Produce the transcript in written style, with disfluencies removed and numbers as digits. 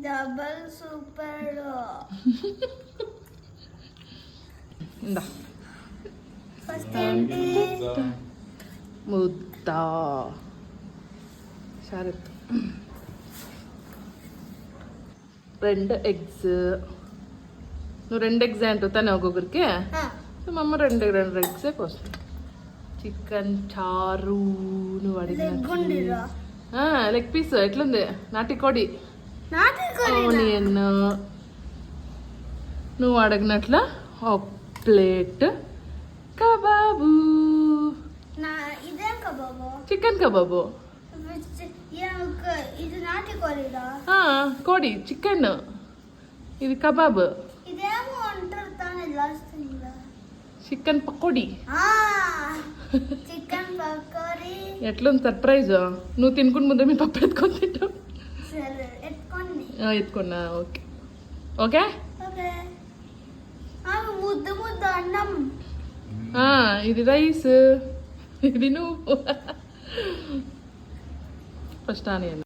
double super ఇందా first ఏంటి ముద్ద షారత్ 2 eggs నువ్వు 2 eggs అంటావు తనే ఒక్కొక్కరికి మా అమ్మ 2 eggs పోస్తుంది చికెన్ చారు నువ్వు అడిగిన లెగ్ పీస్ ఎట్లుంది నాటికోడి ఆనియన్ నువ్వు అడిగినట్ల ఒక ప్లేట్ కబాబు చికెన్ కబాబు కోడి చికెన్ ఇది కబాబ్ చికెన్ పకోడీ ఎట్లుంది సర్ప్రైజ్ నువ్వు తినుకుని ముందే మీ పప్పు ఎత్తుకొని తింటావు ఎత్తుకున్నా ఓకే ఓకే అన్నం ఇది రైస్ ఇది నువ్వు ఫస్ట్ ఆనియన్